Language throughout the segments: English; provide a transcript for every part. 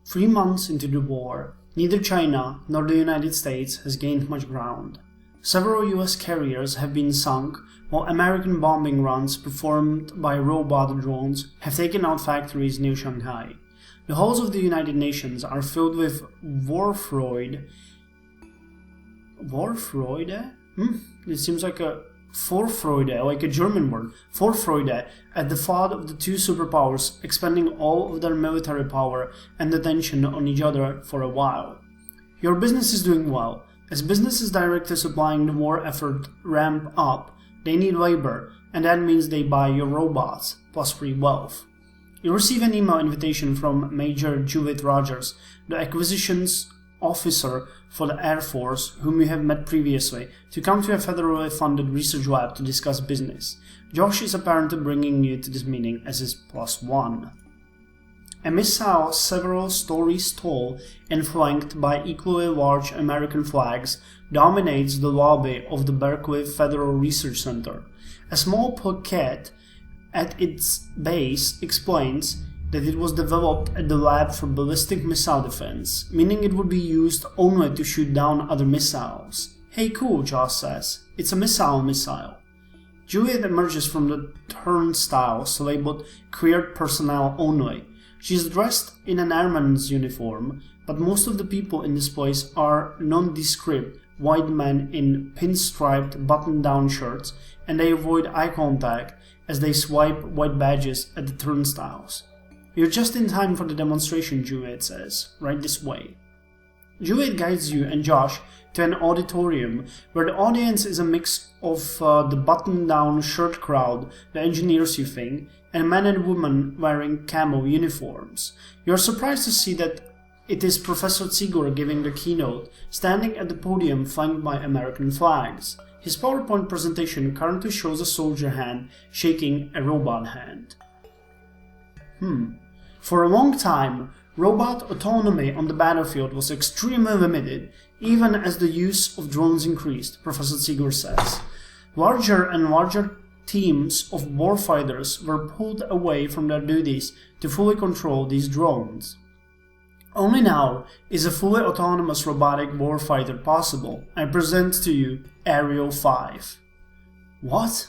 3 months into the war, neither China nor the United States has gained much ground. Several US carriers have been sunk, while American bombing runs performed by robot drones have taken out factories near Shanghai. The halls of the United Nations are filled with Vorfreude. Vorfreude? It seems like a Vorfreude, like a German word. Vorfreude at the thought of the two superpowers expending all of their military power and attention on each other for a while. Your business is doing well. As businesses directly supplying the war effort ramp up, they need labor, and that means they buy your robots, plus free wealth. You receive an email invitation from Major Judith Rogers, the acquisitions officer for the Air Force, whom you have met previously, to come to a federally funded research lab to discuss business. Josh is apparently bringing you to this meeting as his +1. A missile several stories tall and flanked by equally large American flags dominates the lobby of the Berkeley Federal Research Center. A small plaquette at its base explains that it was developed at the Lab for Ballistic Missile Defense, meaning it would be used only to shoot down other missiles. Hey cool, Josh says. It's a missile. Juliet emerges from the turnstiles labeled Cleared Personnel Only. She is dressed in an airman's uniform, but most of the people in this place are nondescript white men in pinstriped button-down shirts, and they avoid eye contact as they swipe white badges at the turnstiles. You're just in time for the demonstration, Juliet says. Right this way. Juliet guides you and Josh to an auditorium where the audience is a mix of the button-down shirt crowd, the engineers you think, and men and women wearing camo uniforms. You're surprised to see that it is Professor Ziegler giving the keynote, standing at the podium flanked by American flags. His PowerPoint presentation currently shows a soldier hand shaking a robot hand. For a long time, robot autonomy on the battlefield was extremely limited, even as the use of drones increased, Professor Ziegler says. Larger and larger teams of warfighters were pulled away from their duties to fully control these drones. Only now is a fully autonomous robotic warfighter possible. I present to you Ariel 5. What?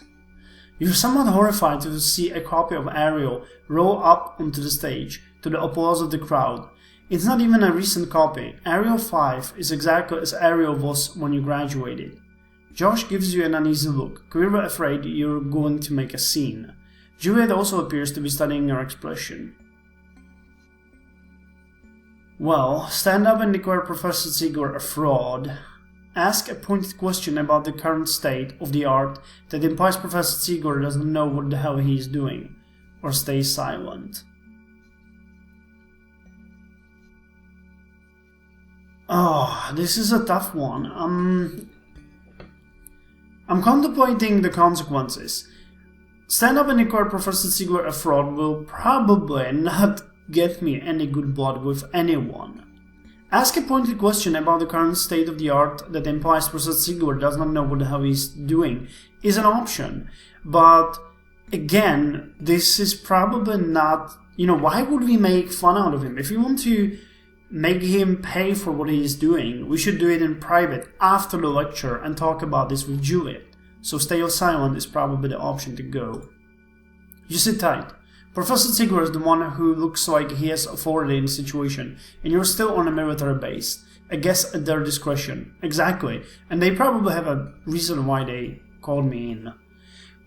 You're somewhat horrified to see a copy of Ariel roll up onto the stage, to the applause of the crowd. It's not even a recent copy. Ariel 5 is exactly as Ariel was when you graduated. Josh gives you an uneasy look, clearly afraid you're going to make a scene. Juliet also appears to be studying your expression. Well, stand up and declare Professor Ziegler a fraud. Ask a pointed question about the current state of the art that implies Professor Ziegler doesn't know what the hell he is doing. Or stay silent. Oh, this is a tough one. I'm contemplating the consequences. Stand up and declare Professor Ziegler a fraud will probably not get me any good blood with anyone. Ask a pointed question about the current state of the art that implies Professor Ziegler does not know what the hell he's doing is an option. But again, this is probably not, why would we make fun out of him? If you want to make him pay for what he is doing, we should do it in private after the lecture and talk about this with Juliet. So stay silent is probably the option to go. You sit tight. Professor Ziegler is the one who looks like he has authority in the situation, and you're still on a military base. I guess at their discretion. Exactly. And they probably have a reason why they called me in.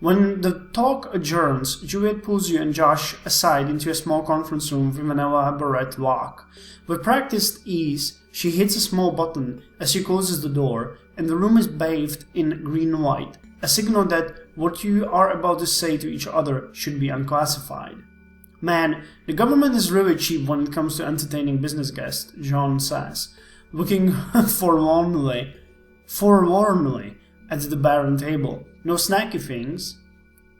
When the talk adjourns, Juliet pulls you and Josh aside into a small conference room with an elaborate lock. With practiced ease, she hits a small button as she closes the door, and the room is bathed in green light, a signal that what you are about to say to each other should be unclassified. Man, the government is really cheap when it comes to entertaining business guests, John says, looking forlornly at the barren table. No snacky things.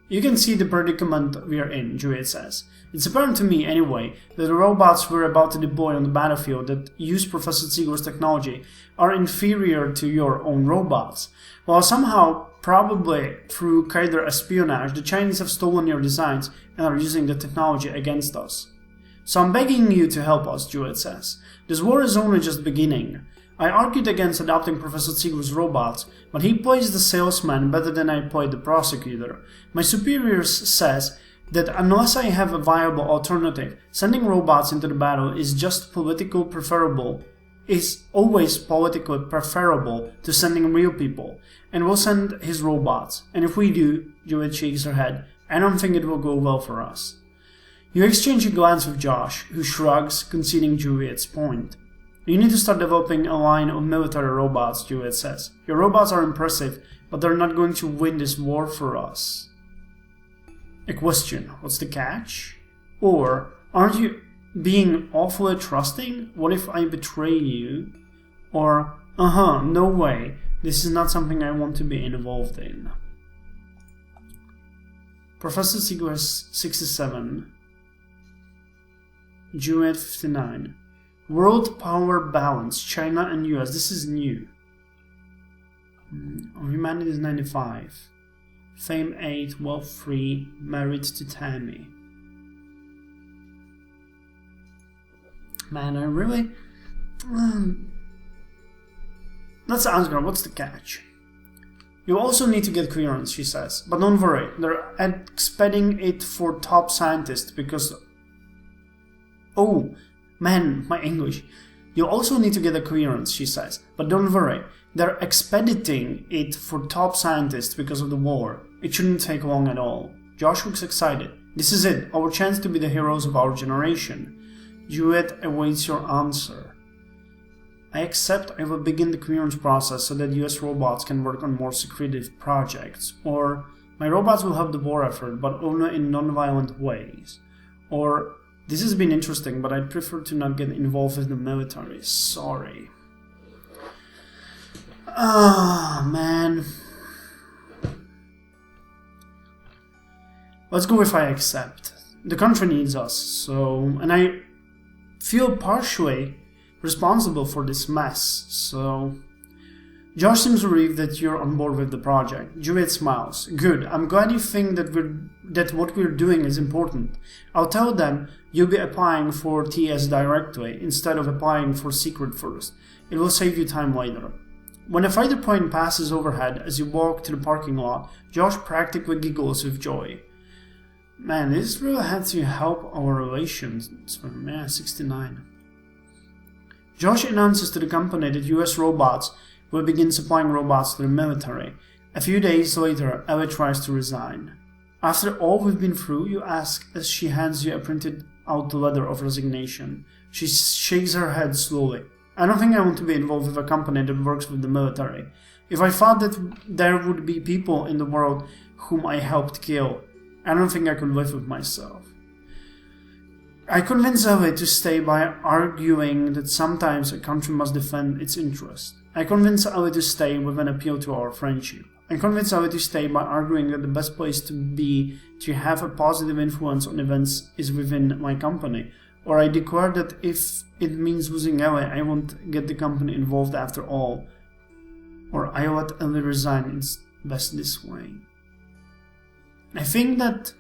You can see the predicament we're in, Juliet says. It's apparent to me, anyway, that the robots we're about to deploy on the battlefield that use Professor Ziegler's technology are inferior to your own robots. While somehow, probably through Kaider espionage, the Chinese have stolen your designs and are using the technology against us. So I'm begging you to help us, Juliet says. This war is only just beginning. I argued against adopting Professor Ziegler's robots, but he plays the salesman better than I played the prosecutor. My superiors says that unless I have a viable alternative, sending robots into the battle is always politically preferable to sending real people, and we'll send his robots. And if we do, Juliet shakes her head, I don't think it will go well for us. You exchange a glance with Josh, who shrugs, conceding Juliet's point. You need to start developing a line of military robots, Juliet says. Your robots are impressive, but they're not going to win this war for us. A question, what's the catch? Or, aren't you being awfully trusting? What if I betray you? Or, no way, this is not something I want to be involved in. Professor Ziegler 67, Juliet 59. World power balance, China and US. This is new. Humanity is 95. Fame 8, wealth 3, married to Tammy. Man, I really... Let's ask her, what's the catch? You also need to get clearance, she says. But don't worry, they're expediting it for top scientists because... Oh, man, my English. You also need to get a clearance, she says. But don't worry, they're expediting it for top scientists because of the war. It shouldn't take long at all. Josh looks excited. This is it, our chance to be the heroes of our generation. Juliet awaits your answer. I accept I will begin the clearance process so that US robots can work on more secretive projects. Or, my robots will help the war effort, but only in non-violent ways. Or, this has been interesting, but I'd prefer to not get involved with the military. Sorry. Ah, man. Let's go if I accept. The country needs us, so... And I feel partially responsible for this mess, so... Josh seems relieved that you're on board with the project. Juliet smiles. Good, I'm glad you think that what we're doing is important. I'll tell them you'll be applying for TS directly, instead of applying for secret first. It will save you time later. When a fighter plane passes overhead as you walk to the parking lot, Josh practically giggles with joy. Man, this really had to help our relations. Yeah, 69. Josh announces to the company that US robots will begin supplying robots to the military. A few days later, Ellie tries to resign. After all we've been through, you ask as she hands you a printed out letter of resignation. She shakes her head slowly. I don't think I want to be involved with a company that works with the military. If I thought that there would be people in the world whom I helped kill, I don't think I could live with myself. I convince Ellie to stay by arguing that sometimes a country must defend its interests. I convince Ellie to stay with an appeal to our friendship. I convince Ellie to stay by arguing that the best place to be to have a positive influence on events is within my company. Or I declare that if it means losing Ellie, I won't get the company involved after all. Or I let Ellie resign, it's best this way. I think that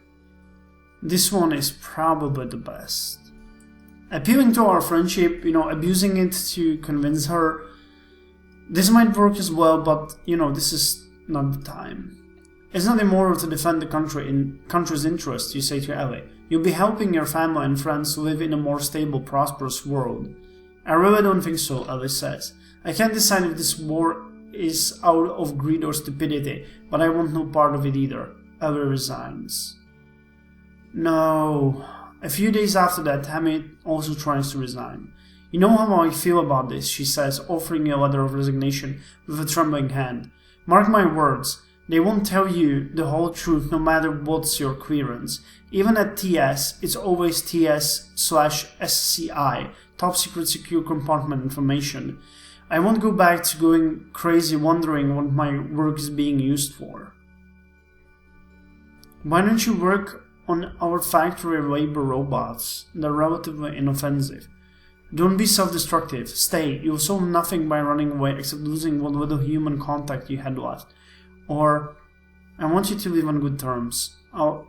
this one is probably the best. Appealing to our friendship, abusing it to convince her, this might work as well, but, this is not the time. It's not immoral to defend the country's interests, you say to Ellie. You'll be helping your family and friends live in a more stable, prosperous world. I really don't think so, Ellie says. I can't decide if this war is out of greed or stupidity, but I want no part of it either. Ellie resigns. No. A few days after that, Tammy also tries to resign. You know how I feel about this, she says, offering you a letter of resignation with a trembling hand. Mark my words, they won't tell you the whole truth no matter what's your clearance. Even at TS, it's always TS/SCI, Top Secret Secure Compartment Information. I won't go back to going crazy wondering what my work is being used for. Why don't you work on our factory labor robots? They're relatively inoffensive. Don't be self-destructive. Stay. You'll solve nothing by running away except losing what little human contact you had left. Or, I want you to live on good terms. I'll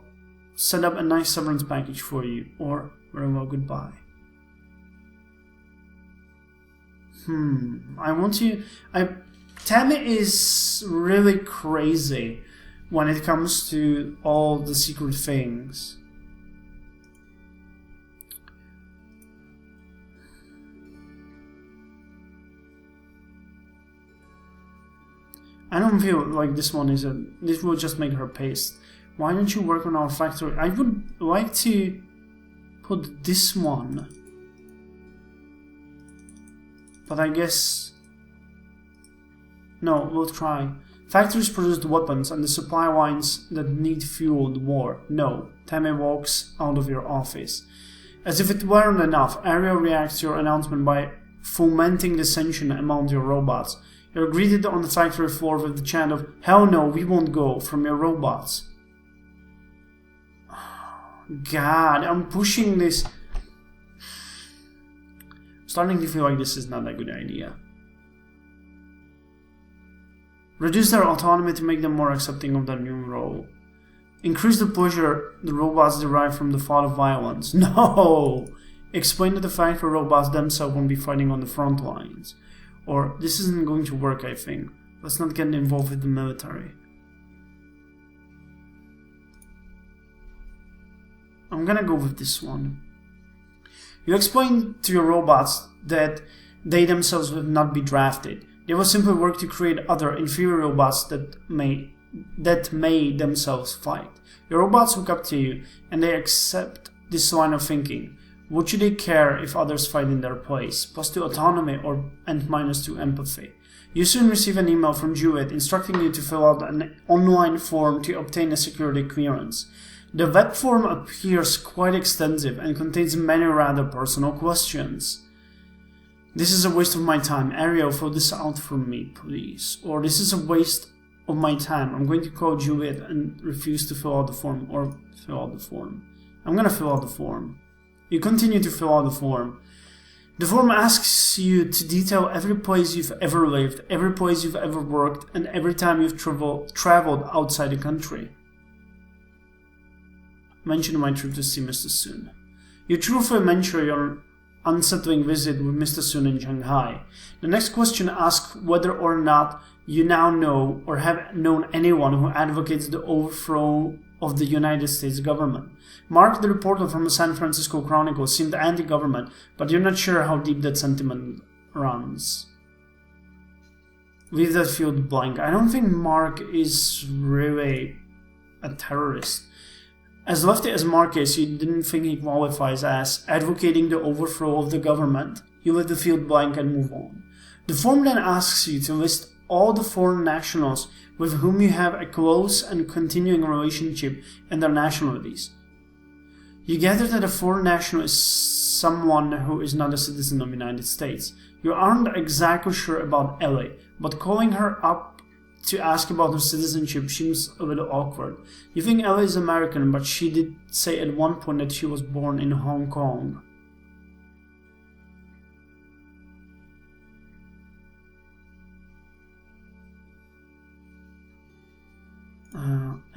set up a nice severance package for you, or very well, goodbye. Tammy is really crazy when it comes to all the secret things. I don't feel like this one is this will just make her pissed. Why don't you work on our factory? I would like to put this one, but I guess no, we'll try. Factories produce the weapons and the supply lines that need fuel the war. No. Tammy walks out of your office. As if it weren't enough, Ariel reacts to your announcement by fomenting dissension among your robots. You're greeted on the factory floor with the chant of, "Hell no, we won't go," from your robots. God, I'm pushing this. I'm starting to feel like this is not a good idea. Reduce their autonomy to make them more accepting of their new role. Increase the pleasure the robots derive from the thought of violence. No! Explain that the factory robots themselves won't be fighting on the front lines. Or, this isn't going to work, I think. Let's not get involved with the military. I'm gonna go with this one. You explain to your robots that they themselves will not be drafted. They will simply work to create other inferior robots that may themselves fight. Your robots look up to you, and they accept this line of thinking. What should they care if others fight in their place? +2 autonomy and -2 empathy. You soon receive an email from Jewett instructing you to fill out an online form to obtain a security clearance. The web form appears quite extensive and contains many rather personal questions. This is a waste of my time. Ariel, fill this out for me, please. Or this is a waste of my time. I'm going to call Jewett and refuse to fill out the form. Or fill out the form. I'm gonna fill out the form. You continue to fill out the form. The form asks you to detail every place you've ever lived, every place you've ever worked, and every time you've traveled outside the country. Mention my trip to see Mr. Sun. You truthfully mention your unsettling visit with Mr. Sun in Shanghai. The next question asks whether or not you now know or have known anyone who advocates the overthrow of the United States government. Mark, the reporter from the San Francisco Chronicle, seemed anti-government, but you're not sure how deep that sentiment runs. Leave that field blank. I don't think Mark is really a terrorist. As lefty as Mark is, you didn't think he qualifies as advocating the overthrow of the government. You let the field blank and move on. The form then asks you to list all the foreign nationals with whom you have a close and continuing relationship and their nationalities. You gather that a foreign national is someone who is not a citizen of the United States. You aren't exactly sure about Ellie, but calling her up to ask about her citizenship seems a little awkward. You think Ellie is American, but she did say at one point that she was born in Hong Kong.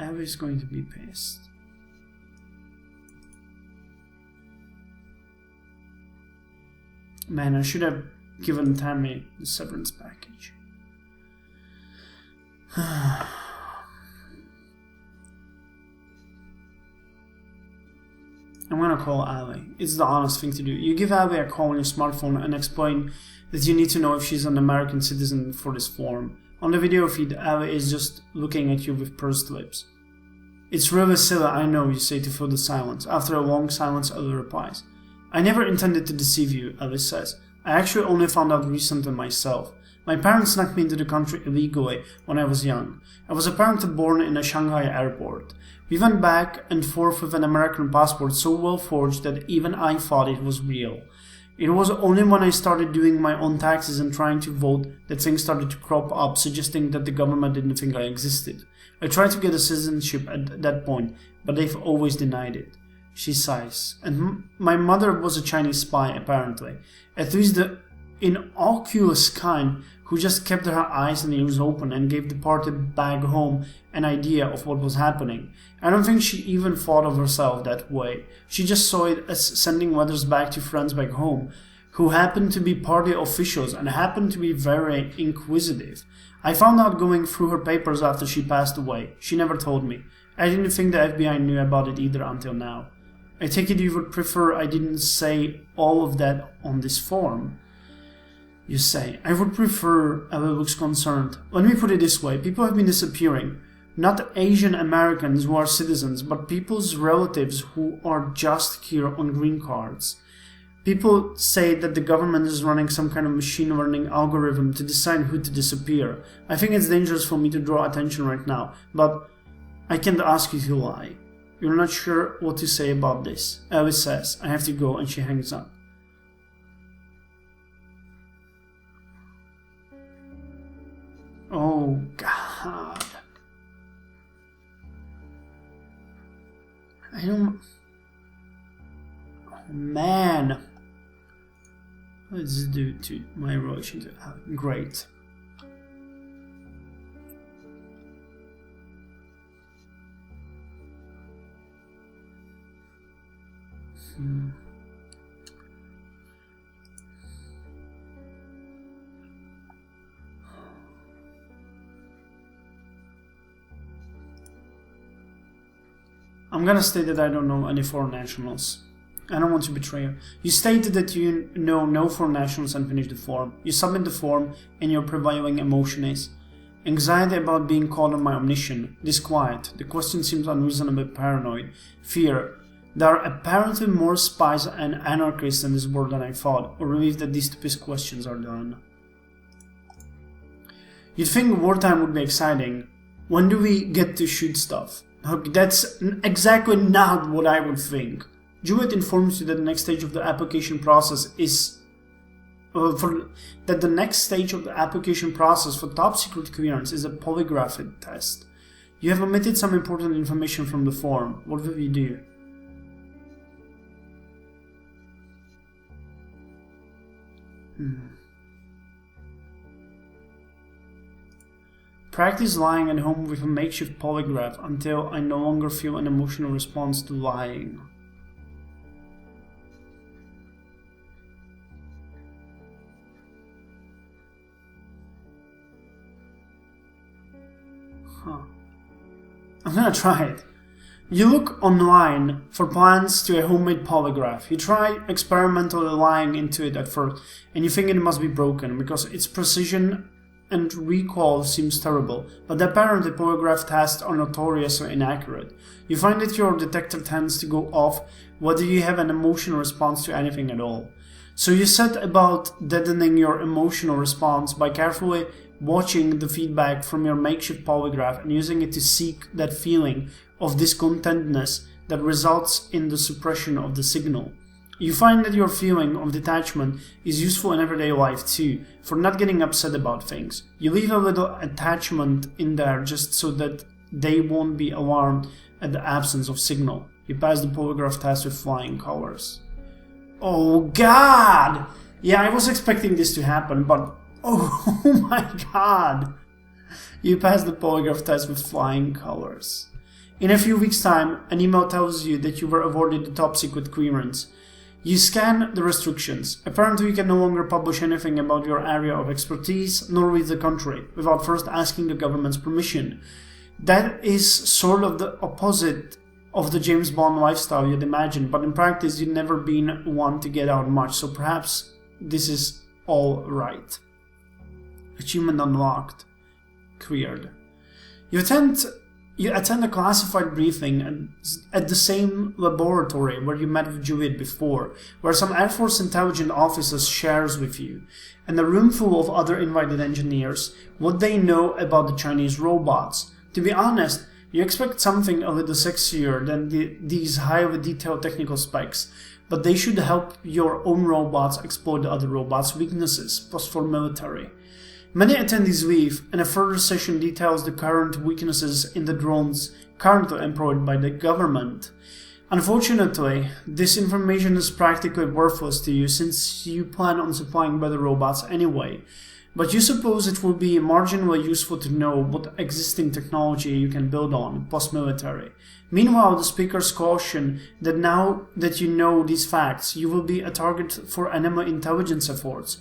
Ellie's going to be pissed. Man, I should have given Tammy the severance package. I'm gonna call Ali. It's the honest thing to do. You give Ali a call on your smartphone and explain that you need to know if she's an American citizen for this form. On the video feed, Ali is just looking at you with pursed lips. It's really silly, I know, you say to fill the silence. After a long silence, Ali replies. I never intended to deceive you, Ali says. I actually only found out recently myself. My parents snuck me into the country illegally when I was young. I was apparently born in a Shanghai airport. We went back and forth with an American passport so well forged that even I thought it was real. It was only when I started doing my own taxes and trying to vote that things started to crop up, suggesting that the government didn't think I existed. I tried to get a citizenship at that point, but they've always denied it. She sighs. And my mother was a Chinese spy, apparently. At least the innocuous kind who just kept her eyes and ears open and gave the party back home an idea of what was happening. I don't think she even thought of herself that way. She just saw it as sending letters back to friends back home, who happened to be party officials and happened to be very inquisitive. I found out going through her papers after she passed away. She never told me. I didn't think the FBI knew about it either until now. I take it you would prefer I didn't say all of that on this form. You say, I would prefer, Ella looks concerned. Let me put it this way, people have been disappearing. Not Asian Americans who are citizens, but people's relatives who are just here on green cards. People say that the government is running some kind of machine learning algorithm to decide who to disappear. I think it's dangerous for me to draw attention right now, but I can't ask you to lie. You're not sure what to say about this. Alice says, I have to go, and she hangs up. Oh, God. I don't... Oh, man. What does this do to my relation to Alan? Great. I'm gonna state that I don't know any foreign nationals. I don't want to betray you. You stated that you know no foreign nationals and finish the form. You submit the form and your prevailing emotion is anxiety about being called on my omniscient, disquiet, the question seems unreasonably paranoid, fear, there are apparently more spies and anarchists in this world than I thought, or relief that these stupid questions are done. You'd think wartime would be exciting. When do we get to shoot stuff? That's exactly not what I would think. Juliet informs you that the next stage of the application process is for top secret clearance is a polygraph test. You have omitted some important information from the form. What will you do? Practice lying at home with a makeshift polygraph until I no longer feel an emotional response to lying. I'm gonna try it. You look online for plans to a homemade polygraph. You try experimentally lying into it at first, and you think it must be broken because its precision and recall seems terrible, but apparently polygraph tests are notoriously inaccurate. You find that your detector tends to go off whether you have an emotional response to anything at all. So you set about deadening your emotional response by carefully watching the feedback from your makeshift polygraph and using it to seek that feeling of discontentness that results in the suppression of the signal. You find that your feeling of detachment is useful in everyday life too, for not getting upset about things. You leave a little attachment in there just so that they won't be alarmed at the absence of signal. You pass the polygraph test with flying colors. Oh God! Yeah, I was expecting this to happen, but oh my God! You pass the polygraph test with flying colors. In a few weeks' time, an email tells you that you were awarded the top secret clearance. You scan the restrictions. Apparently you can no longer publish anything about your area of expertise, nor leave the country, without first asking the government's permission. That is sort of the opposite of the James Bond lifestyle you'd imagine, but in practice you've never been one to get out much, so perhaps this is all right. Achievement unlocked. Cleared. You attend a classified briefing at the same laboratory where you met with Juliet before, where some Air Force intelligence officers shares with you, and a room full of other invited engineers, what they know about the Chinese robots. To be honest, you expect something a little sexier than these highly detailed technical specs, but they should help your own robots exploit the other robots' weaknesses, plus for military. Many attendees leave, and a further session details the current weaknesses in the drones currently employed by the government. Unfortunately, this information is practically worthless to you since you plan on supplying better robots anyway, but you suppose it will be marginally useful to know what existing technology you can build on, post-military. Meanwhile, the speakers caution that now that you know these facts, you will be a target for enemy intelligence efforts.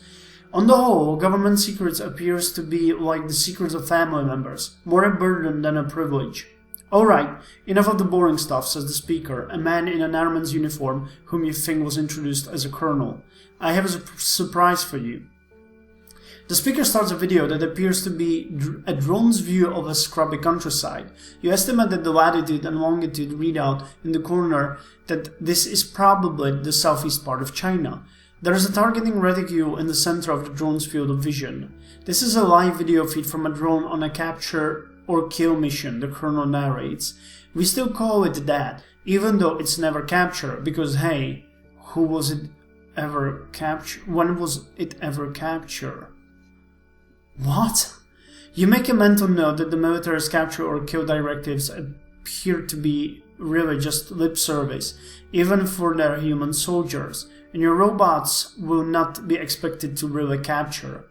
On the whole, government secrets appears to be like the secrets of family members, more a burden than a privilege. Alright, enough of the boring stuff, says the speaker, a man in an airman's uniform whom you think was introduced as a colonel. I have a surprise for you. The speaker starts a video that appears to be a drone's view of a scrubby countryside. You estimate that the latitude and longitude readout in the corner that this is probably the southeast part of China. There is a targeting reticule in the center of the drone's field of vision. This is a live video feed from a drone on a capture or kill mission, the colonel narrates. We still call it that, even though it's never captured, because hey, when was it ever captured? What? You make a mental note that the military's capture or kill directives appear to be really just lip service, even for their human soldiers, and your robots will not be expected to really capture.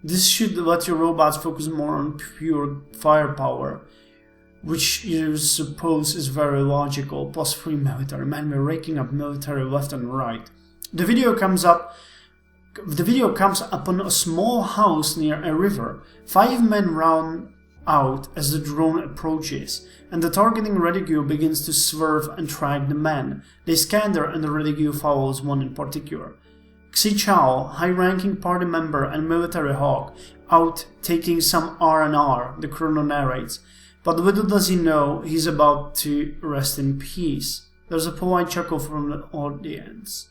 This should let your robots focus more on pure firepower, which you suppose is very logical, plus free military. Man, we're raking up military left and right. The video comes upon a small house near a river. 5 men run out as the drone approaches, and the targeting reticule begins to swerve and track the men. They scatter and the reticule follows one in particular. Xi Chao, high-ranking party member and military hawk, out taking some R&R, the colonel narrates. But little does he know he's about to rest in peace. There's a polite chuckle from the audience.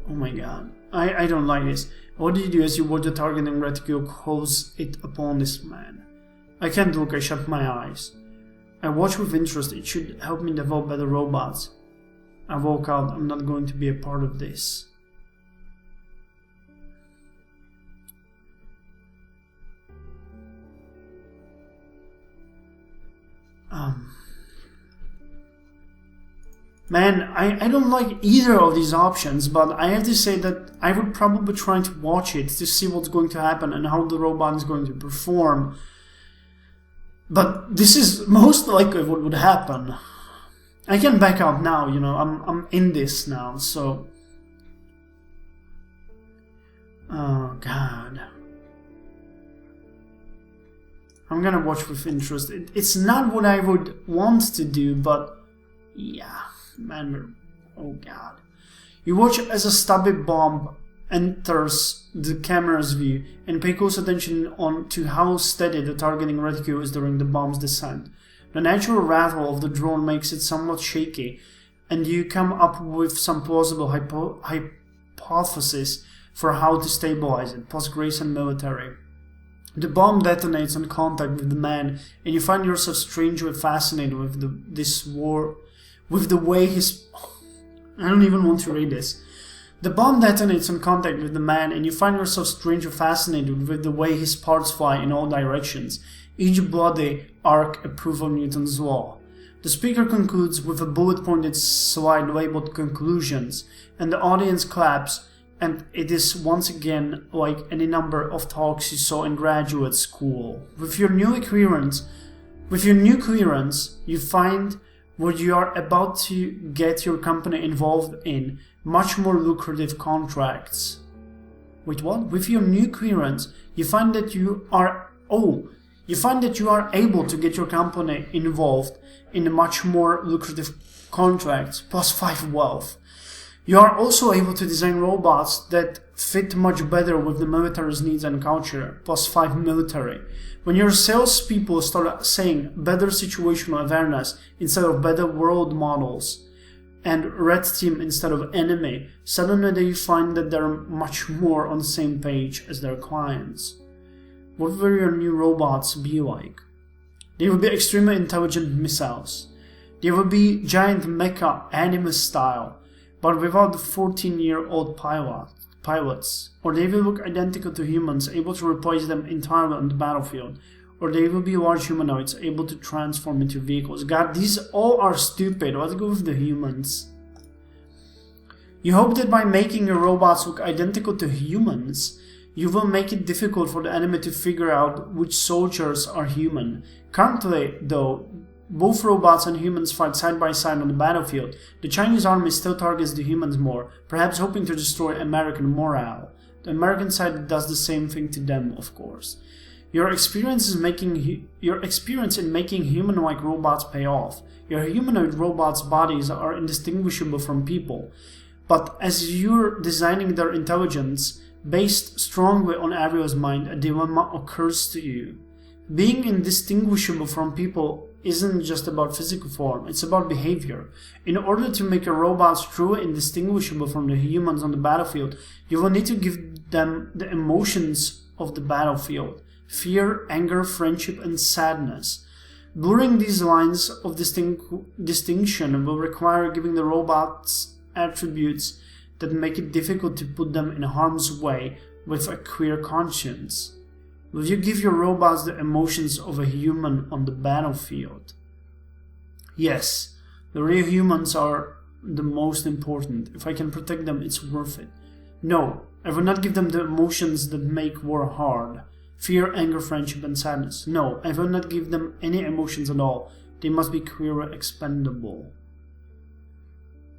Oh my god. I don't like this. What do you do as you watch the targeting reticule close it upon this man? I can't look, I shut my eyes. I watch with interest, it should help me develop better robots. I walk out, I'm not going to be a part of this. Man, I don't like either of these options, but I have to say that I would probably try to watch it to see what's going to happen and how the robot is going to perform. But this is most likely what would happen. I can back out now, you know, I'm in this now, so... Oh, God. I'm gonna watch with interest. It's not what I would want to do, but... Yeah, man, oh God. You watch as a stubby bomb enters the camera's view and pay close attention to how steady the targeting reticule is during the bomb's descent. The natural rattle of the drone makes it somewhat shaky, and you come up with some plausible hypothesis for how to stabilize it, plus grace and military. The bomb detonates on contact with the man, and you find yourself strangely fascinated with the way his... I don't even want to read this. The bomb detonates on contact with the man, and you find yourself strangely fascinated with the way his parts fly in all directions. Each bloody arc a proof of Newton's law. The speaker concludes with a bullet-pointed slide labeled Conclusions, and the audience claps, and it is once again like any number of talks you saw in graduate school. With your new clearance, you find what you are about to get your company involved in much more lucrative contracts. Wait, what? With your new clearance, you find that you are able to get your company involved in much more lucrative contracts, plus 5 wealth. You are also able to design robots that fit much better with the military's needs and culture, plus 5 military. When your salespeople start saying better situational awareness instead of better world models, and red team instead of enemy, suddenly they find that they're much more on the same page as their clients. What will your new robots be like? They will be extremely intelligent missiles. They will be giant mecha anime style, but without the 14-year-old pilots. Or they will look identical to humans, able to replace them entirely on the battlefield. or they will be large humanoids able to transform into vehicles. God, these all are stupid. Let's go with the humans. You hope that by making your robots look identical to humans, you will make it difficult for the enemy to figure out which soldiers are human. Currently, though, both robots and humans fight side by side on the battlefield. The Chinese army still targets the humans more, perhaps hoping to destroy American morale. The American side does the same thing to them, of course. Your experience in making human-like robots pay off. Your humanoid robots' bodies are indistinguishable from people, but as you're designing their intelligence, based strongly on Ariel's mind, a dilemma occurs to you. Being indistinguishable from people isn't just about physical form, it's about behavior. In order to make your robots truly indistinguishable from the humans on the battlefield, you will need to give them the emotions of the battlefield: fear, anger, friendship, and sadness. Blurring these lines of distinction will require giving the robots attributes that make it difficult to put them in harm's way with a clear conscience. Will you give your robots the emotions of a human on the battlefield? Yes, the real humans are the most important. If I can protect them, it's worth it. No, I will not give them the emotions that make war hard. Fear, anger, friendship, and sadness. No, I will not give them any emotions at all. They must be clearly expendable.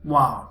Wow.